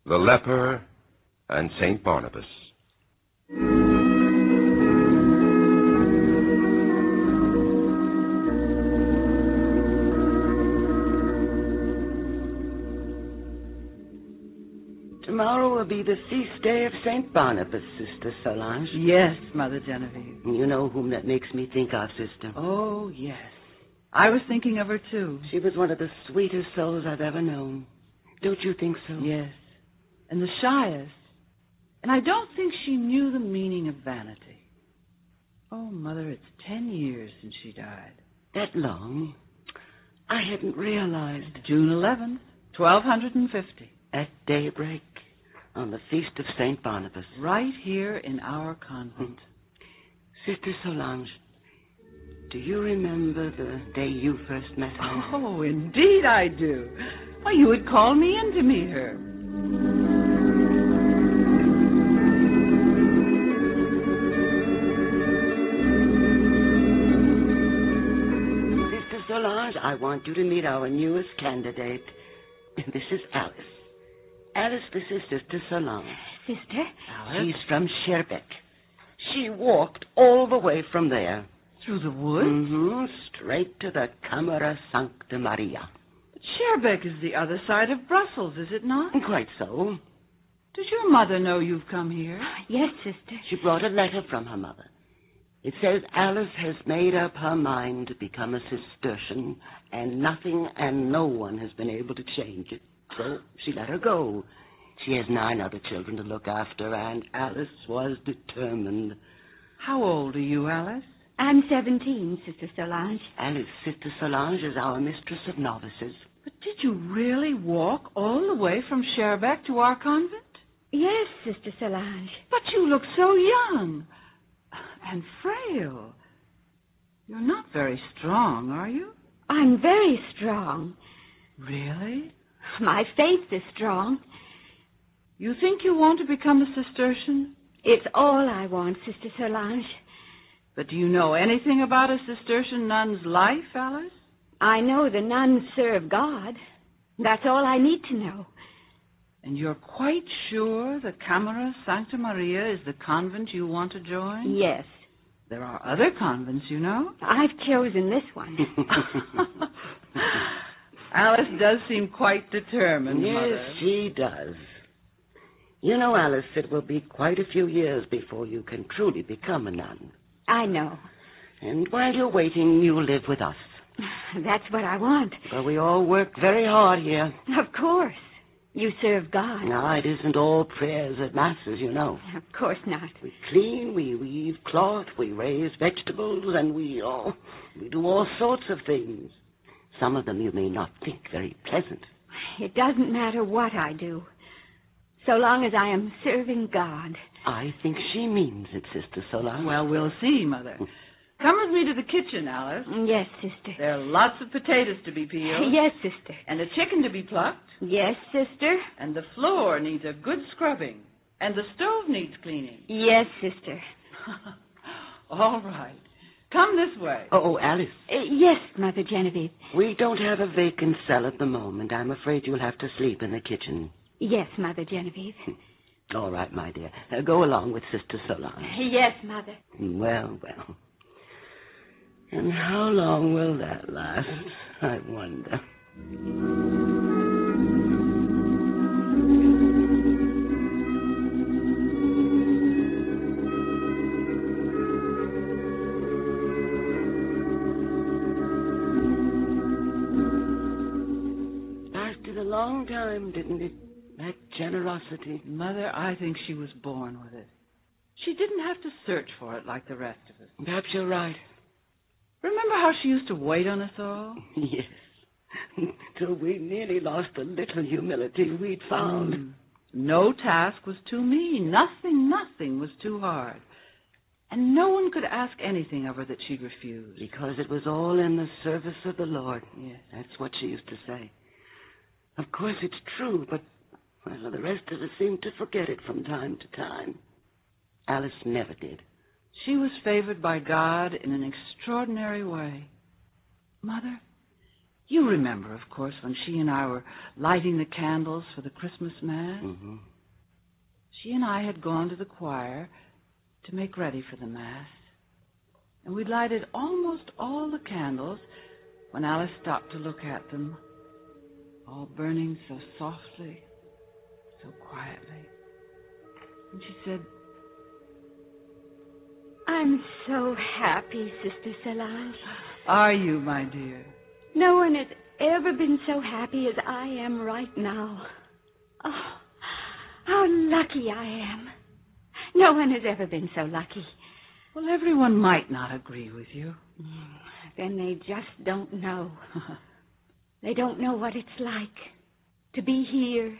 The Leper and St. Barnabas. Tomorrow will be the feast day of St. Barnabas, Sister Solange. Yes, Mother Genevieve. You know whom that makes me think of, Sister. Oh, yes. I was thinking of her, too. She was one of the sweetest souls I've ever known. Don't you think so? Yes. And the shyest. And I don't think she knew the meaning of vanity. Oh, Mother, it's 10 years since she died. That long? I hadn't realized. June 11th, 1250. At daybreak, on the feast of St. Barnabas. Right here in our convent. Sister Solange, do you remember the day you first met her? Oh, indeed I do. Why, you would call me in to meet her. Sister Solange, I want you to meet our newest candidate. This is Alice. Alice, this is Sister Solange. Sister? Alice? She's from Scherbeck. She walked all the way from there. Through the woods? Mm-hmm. Straight to the Camera Sancta Maria. But Scherbeck is the other side of Brussels, is it not? Quite so. Does your mother know you've come here? Yes, Sister. She brought a letter from her mother. It says Alice has made up her mind to become a Cistercian, and nothing and no one has been able to change it. So she let her go. She has 9 other children to look after, and Alice was determined. How old are you, Alice? I'm 17, Sister Solange. Alice, Sister Solange is our mistress of novices. But did you really walk all the way from Scherbeck to our convent? Yes, Sister Solange. But you look so young and frail. You're not very strong, are you? I'm very strong. Really? My faith is strong. You think you want to become a Cistercian? It's all I want, Sister Solange. But do you know anything about a Cistercian nun's life, Alice? I know the nuns serve God. That's all I need to know. And you're quite sure the Camera Sancta Maria is the convent you want to join? Yes. There are other convents, you know. I've chosen this one. Alice does seem quite determined, Yes, Mother. she does. You know, Alice, it will be quite a few years before you can truly become a nun. I know. And while you're waiting, you'll live with us. That's what I want. But we all work very hard here. Of course. You serve God. No, it isn't all prayers at masses, you know. Of course not. We clean, we weave cloth, we raise vegetables, and we do all sorts of things. Some of them you may not think very pleasant. It doesn't matter what I do, so long as I am serving God. I think she means it, Sister Solange. Well, we'll see, Mother. Come with me to the kitchen, Alice. Yes, Sister. There are lots of potatoes to be peeled. Yes, Sister. And a chicken to be plucked. Yes, Sister. And the floor needs a good scrubbing. And the stove needs cleaning. Yes, Sister. All right. Come this way. Oh, Alice. Yes, Mother Genevieve. We don't have a vacant cell at the moment. I'm afraid you'll have to sleep in the kitchen. Yes, Mother Genevieve. All right, my dear. Go along with Sister Solange. Yes, Mother. Well, well. And how long will that last, I wonder? Lasted a long time, didn't it? That generosity. Mother, I think she was born with it. She didn't have to search for it like the rest of us. Perhaps you're right. Remember how she used to wait on us all? Yes. Till we nearly lost the little humility we'd found. No task was too mean. Nothing was too hard. And no one could ask anything of her that she'd refuse. Because it was all in the service of the Lord. Yes. That's what she used to say. Of course, it's true, but well, the rest of us seem to forget it from time to time. Alice never did. She was favored by God in an extraordinary way. Mother, You remember, of course, when she and I were lighting the candles for the Christmas Mass? Mm-hmm. She and I had gone to the choir to make ready for the Mass. And we'd lighted almost all the candles when Alice stopped to look at them, all burning so softly, so quietly. And she said, I'm so happy, Sister Solange. "Are you, my dear?" No one has ever been so happy as I am right now. Oh, how lucky I am. No one has ever been so lucky. Well, everyone might not agree with you. Then they just don't know. They don't know what it's like to be here.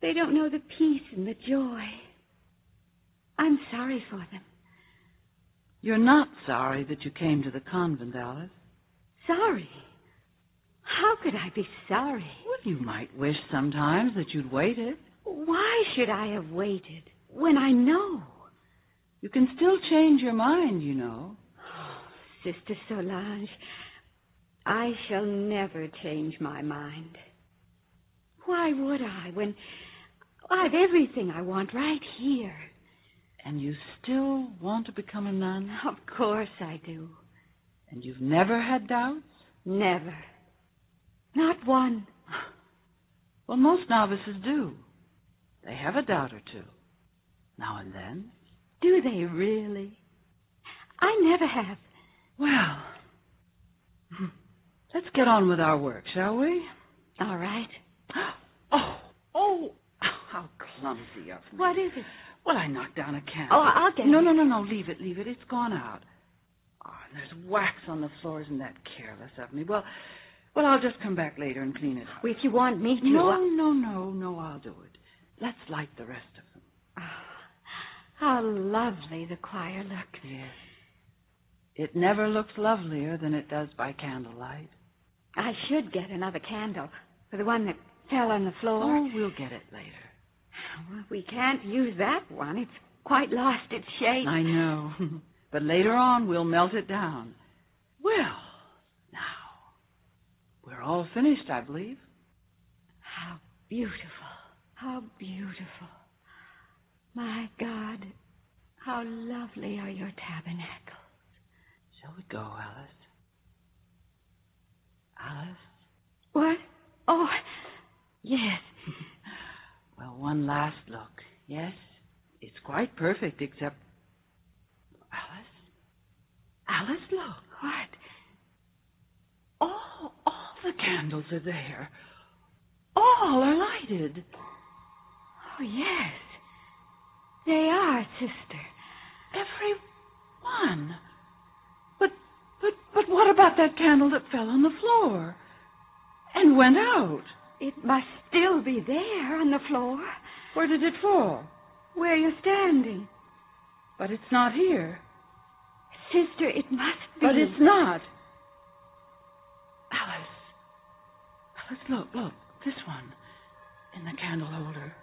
They don't know the peace and the joy. I'm sorry for them. You're not sorry that you came to the convent, Alice? Sorry? How could I be sorry? Well, you might wish sometimes that you'd waited. Why should I have waited when I know? You can still change your mind, you know. Sister Solange, I shall never change my mind. Why would I when I've everything I want right here? And you still want to become a nun? Of course I do. And you've never had doubts? Never. Not one. Well, most novices do. They have a doubt or two, now and then. Do they really? I never have. Well, let's get on with our work, shall we? All right. Oh, how clumsy of me. What is it? Well, I knocked down a candle. Oh, I'll get No, it. no, leave it. It's gone out. Oh, and there's wax on the floor. Isn't that careless of me? Well, I'll just come back later and clean it up. If you want me to... No, I'll do it. Let's light the rest of them. Oh, how lovely the choir looks. Yes. It never looks lovelier than it does by candlelight. I should get another candle for the one that fell on the floor. Oh, we'll get it later. Well, we can't use that one. It's quite lost its shape. I know. But later on, we'll melt it down. Well, now, we're all finished, I believe. How beautiful. How beautiful. My God, how lovely are your tabernacles. Shall we go, Alice? Alice? What? Oh, yes. Well, one last look. Yes, it's quite perfect, except... Alice, look. What? All the candles are there. All are lighted. Oh, yes. They are, sister. Every one. But what about that candle that fell on the floor and went out? It must still be there on the floor. Where did it fall? Where you're standing. But it's not here. Sister, it must be. But it's not. Alice, look. This one in the candle holder.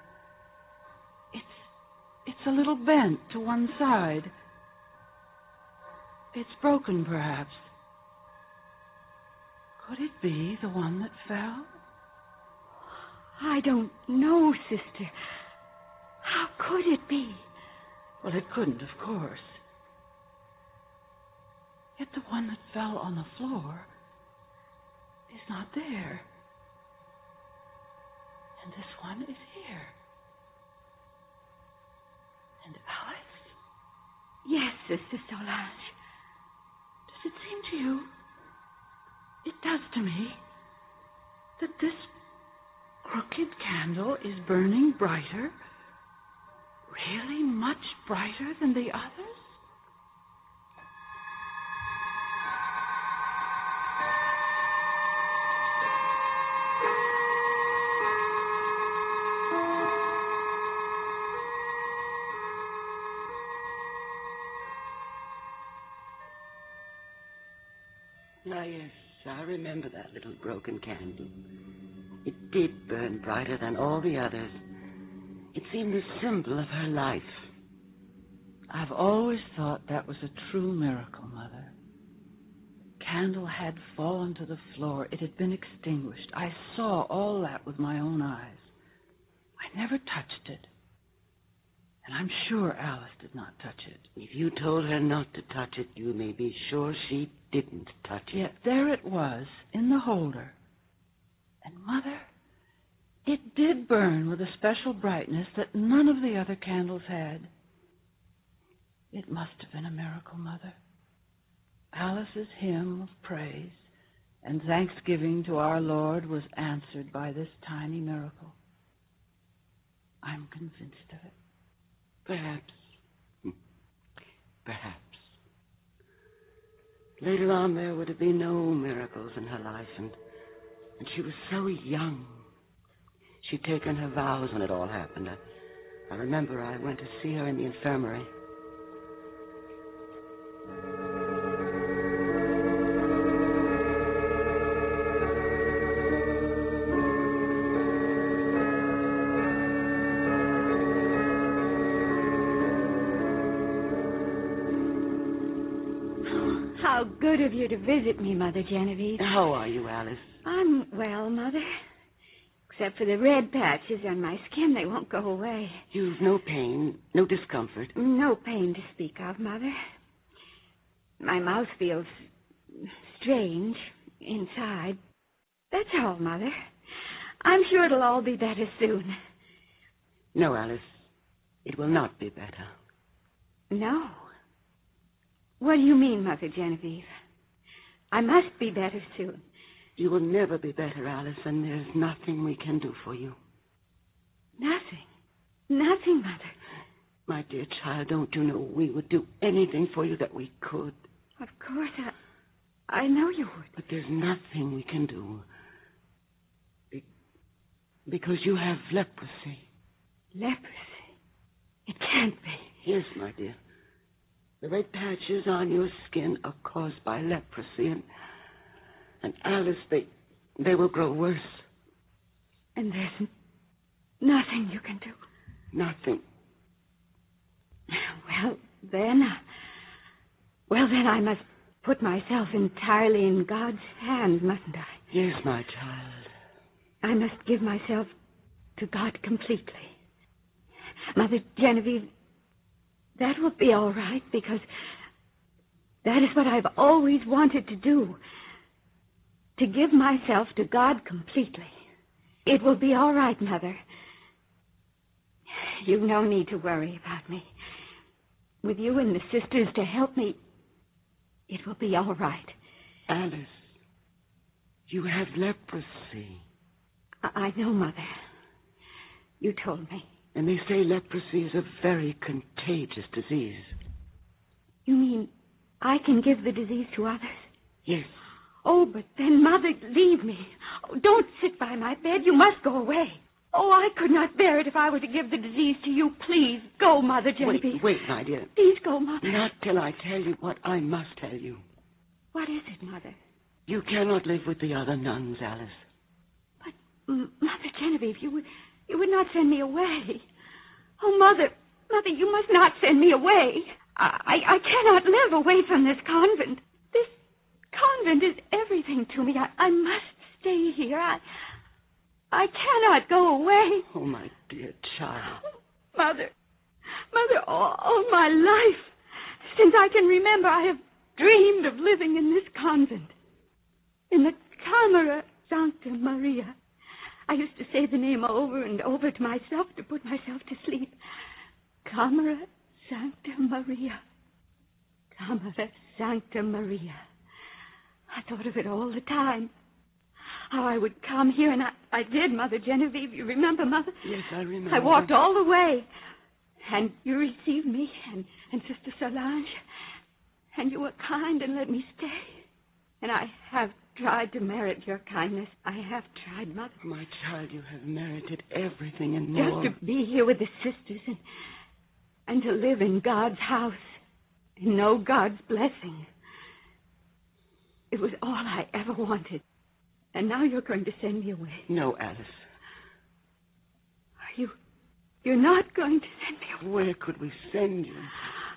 It's a little bent to one side. It's broken, perhaps. Could it be the one that fell? I don't know, sister. How could it be? Well, it couldn't, of course. Yet the one that fell on the floor is not there. And this one is here. And Alice? Yes, Sister Solange. Does it seem to you? It does to me. That this crooked candle is burning brighter, really much brighter than the others? Ah, yes, I remember that little broken candle. It did burn brighter than all the others. It seemed the symbol of her life. I've always thought that was a true miracle, Mother. candle had fallen to the floor. It had been extinguished. I saw all that with my own eyes. I never touched it. And I'm sure Alice did not touch it. If you told her not to touch it, you may be sure she didn't touch it. Yet there it was, in the holder. And, Mother, it did burn with a special brightness that none of the other candles had. It must have been a miracle, Mother. Alice's hymn of praise and thanksgiving to our Lord was answered by this tiny miracle. I'm convinced of it. Perhaps. Perhaps. Later on, there would have been no miracles in her life, and she was so young. She'd taken her vows when it all happened. I remember I went to see her in the infirmary. How good of you to visit me, Mother Genevieve. How are you, Alice? I'm well, Mother. Except for the red patches on my skin, they won't go away. You've no pain, no discomfort. No pain to speak of, Mother. My mouth feels strange inside. That's all, Mother. I'm sure it'll all be better soon. No, Alice. It will not be better. No. What do you mean, Mother Genevieve? I must be better soon. You will never be better, Alice, and there's nothing we can do for you. Nothing. Nothing, Mother. My dear child, don't you know we would do anything for you that we could? Of course, I know you would. But there's nothing we can do. Because you have leprosy. Leprosy? It can't be. Yes, my dear. The red patches on your skin are caused by leprosy, and Alice, they will grow worse. And there's nothing you can do? Nothing. Well, then I must put myself entirely in God's hands, mustn't I? Yes, my child. I must give myself to God completely. Mother Genevieve, that will be all right, because that is what I've always wanted to do. To give myself to God completely. It will be all right, Mother. You've no need to worry about me. With you and the sisters to help me, it will be all right. Alice, you have leprosy. I know, Mother. You told me. And they say leprosy is a very contagious disease. You mean I can give the disease to others? Yes. Oh, but then, Mother, leave me. Oh, don't sit by my bed. You must go away. Oh, I could not bear it if I were to give the disease to you. Please, go, Mother Genevieve. Wait, my dear. Please go, Mother. Not till I tell you what I must tell you. What is it, Mother? You cannot live with the other nuns, Alice. But, Mother Genevieve, you would not send me away. Oh, Mother, you must not send me away. I cannot live away from this convent. This convent is everything to me. I must stay here. I cannot go away. Oh, my dear child. Mother, all my life, since I can remember, I have dreamed of living in this convent. In the Camera Sancta Maria. I used to say the name over and over to myself to put myself to sleep. Camera Sancta Maria. Camera Sancta Maria. I thought of it all the time. How I would come here, and I did, Mother Genevieve. You remember, Mother? Yes, I remember. I walked all the way. And you received me, and Sister Solange. And you were kind and let me stay. And I have tried to merit your kindness. I have tried, Mother. My child, you have merited everything and more. Just to be here with the sisters and to live in God's house and know God's blessing. It was all I ever wanted. And now you're going to send me away. No, Alice. You're not going to send me away? Where could we send you?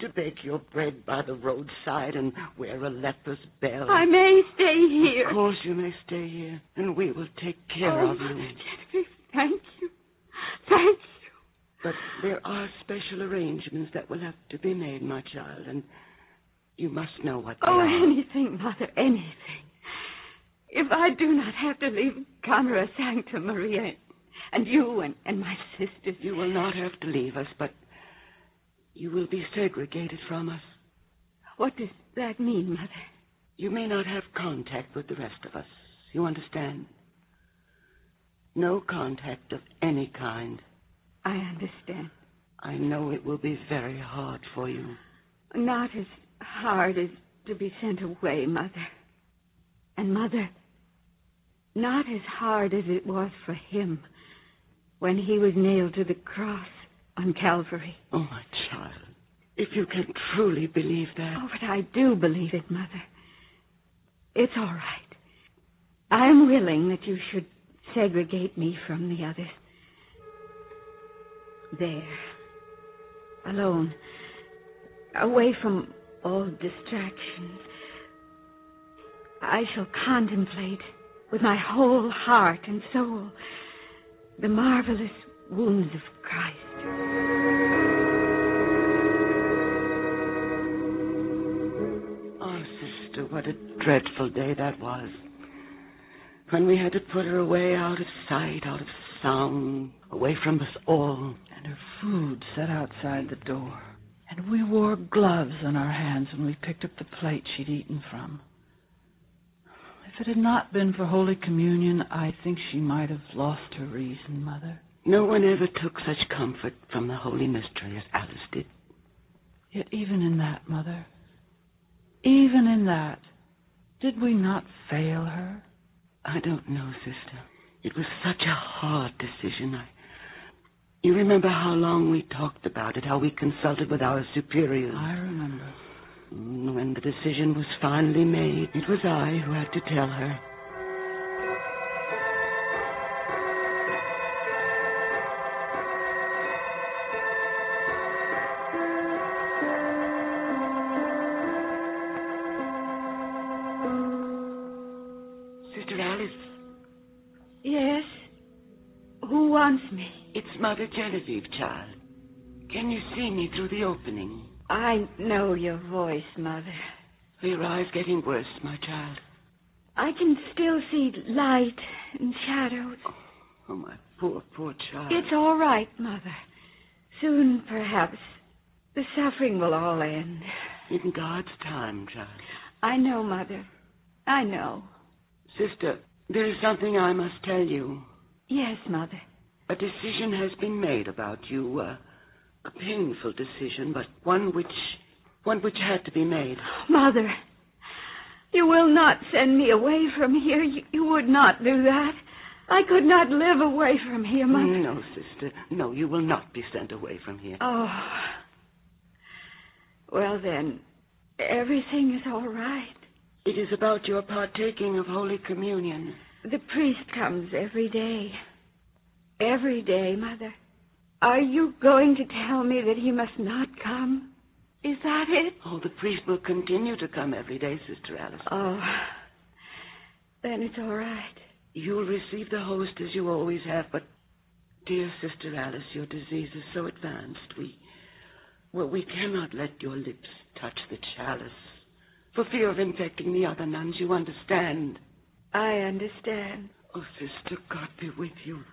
to bake your bread by the roadside and wear a leper's bell. I may stay here. Of course you may stay here, and we will take care of you. Genevieve, thank you. Thank you. But there are special arrangements that will have to be made, my child, and you must know what they are. Anything, Mother, anything. If I do not have to leave Camera Sancta Maria and you and my sisters. You will not have to leave us, but you will be segregated from us. What does that mean, Mother? You may not have contact with the rest of us. You understand? No contact of any kind. I understand. I know it will be very hard for you. Not as hard as to be sent away, Mother. And, Mother, not as hard as it was for him when he was nailed to the cross on Calvary. Oh, my child, if you can truly believe that. Oh, but I do believe it, Mother. It's all right. I am willing that you should segregate me from the others. There. Alone. Away from all distractions. I shall contemplate with my whole heart and soul the marvelous wounds of Christ. Oh, sister, what a dreadful day that was. When we had to put her away out of sight, out of sound, away from us all. And her food set outside the door. And we wore gloves on our hands when we picked up the plate she'd eaten from. If it had not been for Holy Communion, I think she might have lost her reason, Mother. No one ever took such comfort from the Holy Mystery as Alice did. Yet even in that, Mother, even in that, did we not fail her? I don't know, sister. It was such a hard decision. You remember how long we talked about it, how we consulted with our superiors? I remember. When the decision was finally made, it was I who had to tell her. Sister Alice. Yes? Who wants me? It's Mother Genevieve, child. Can you see me through the opening? I know your voice, Mother. Are your eyes getting worse, my child? I can still see light and shadows. Oh, my poor, poor child. It's all right, Mother. Soon, perhaps, the suffering will all end. In God's time, child. I know, Mother. I know. Sister, there is something I must tell you. Yes, Mother. A decision has been made about you, a painful decision, but one which had to be made. Mother, you will not send me away from here. You would not do that. I could not live away from here, Mother. No, sister. No, you will not be sent away from here. Oh. Well, then, everything is all right. It is about your partaking of Holy Communion. The priest comes every day. Every day, Mother. Are you going to tell me that he must not come? Is that it? Oh, the priest will continue to come every day, Sister Alice. Oh, then it's all right. You'll receive the host as you always have, but, dear Sister Alice, your disease is so advanced. We cannot let your lips touch the chalice for fear of infecting the other nuns. You understand? I understand. Oh, sister, God be with you.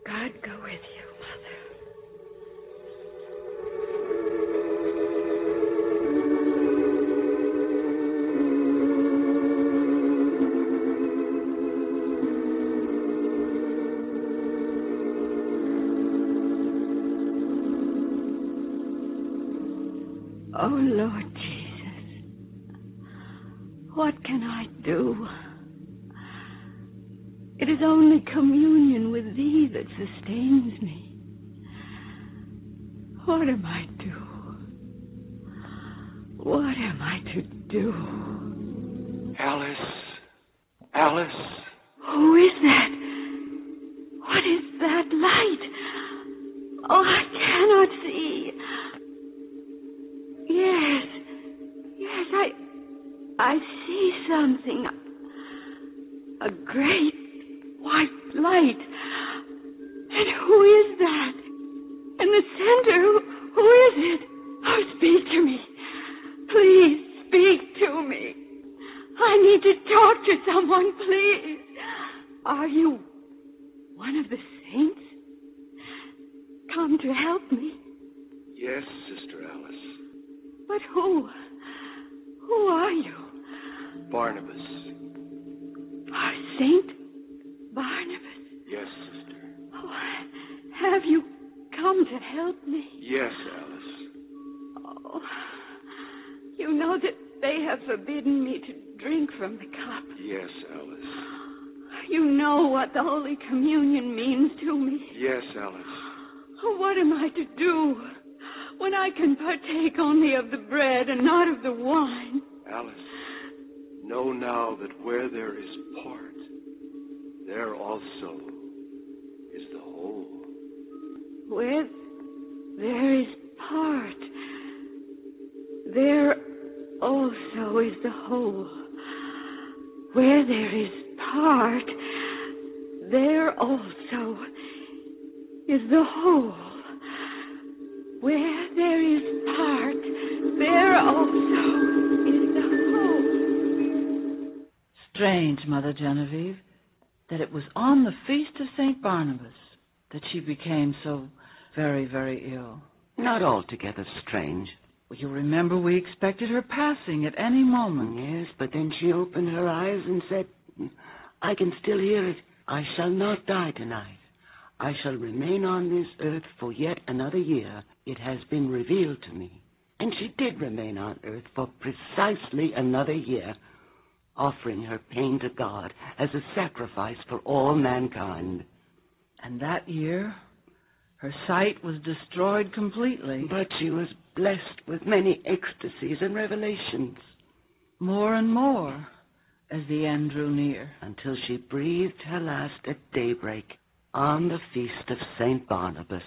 God go with you, Mother. Oh, Lord Jesus, what can I do? It is only communion with Thee that sustains me. What am I to do? What am I to do? Alice. Alice. Who is that? What is that light? Oh, I cannot see. Yes, I see something. A great white light. And who is that? In the center, who is it? Oh, speak to me. Please, speak to me. I need to talk to someone, please. Are you one of the saints? Come to help me? Yes, Sister Alice. But who? Who are you? Barnabas. Our Saint Barnabas. Yes, Sister. Oh, have you come to help me? Yes, Alice. Oh, you know that they have forbidden me to drink from the cup. Yes, Alice. You know what the Holy Communion means to me. Yes, Alice. Oh, what am I to do when I can partake only of the bread and not of the wine? Alice, know now that where there is part, there also is the whole. Where there is part, there also is the whole. Where there is part, there also is the whole. Where there is part, there also is the whole. Strange, Mother Genevieve, that it was on the feast of St. Barnabas that she became so very, very ill. Not altogether strange. Well, you remember we expected her passing at any moment. Yes, but then she opened her eyes and said, I can still hear it. I shall not die tonight. I shall remain on this earth for yet another year. It has been revealed to me. And she did remain on earth for precisely another year, offering her pain to God as a sacrifice for all mankind. And that year, her sight was destroyed completely. But she was blessed with many ecstasies and revelations. More and more as the end drew near. Until she breathed her last at daybreak on the feast of St. Barnabas.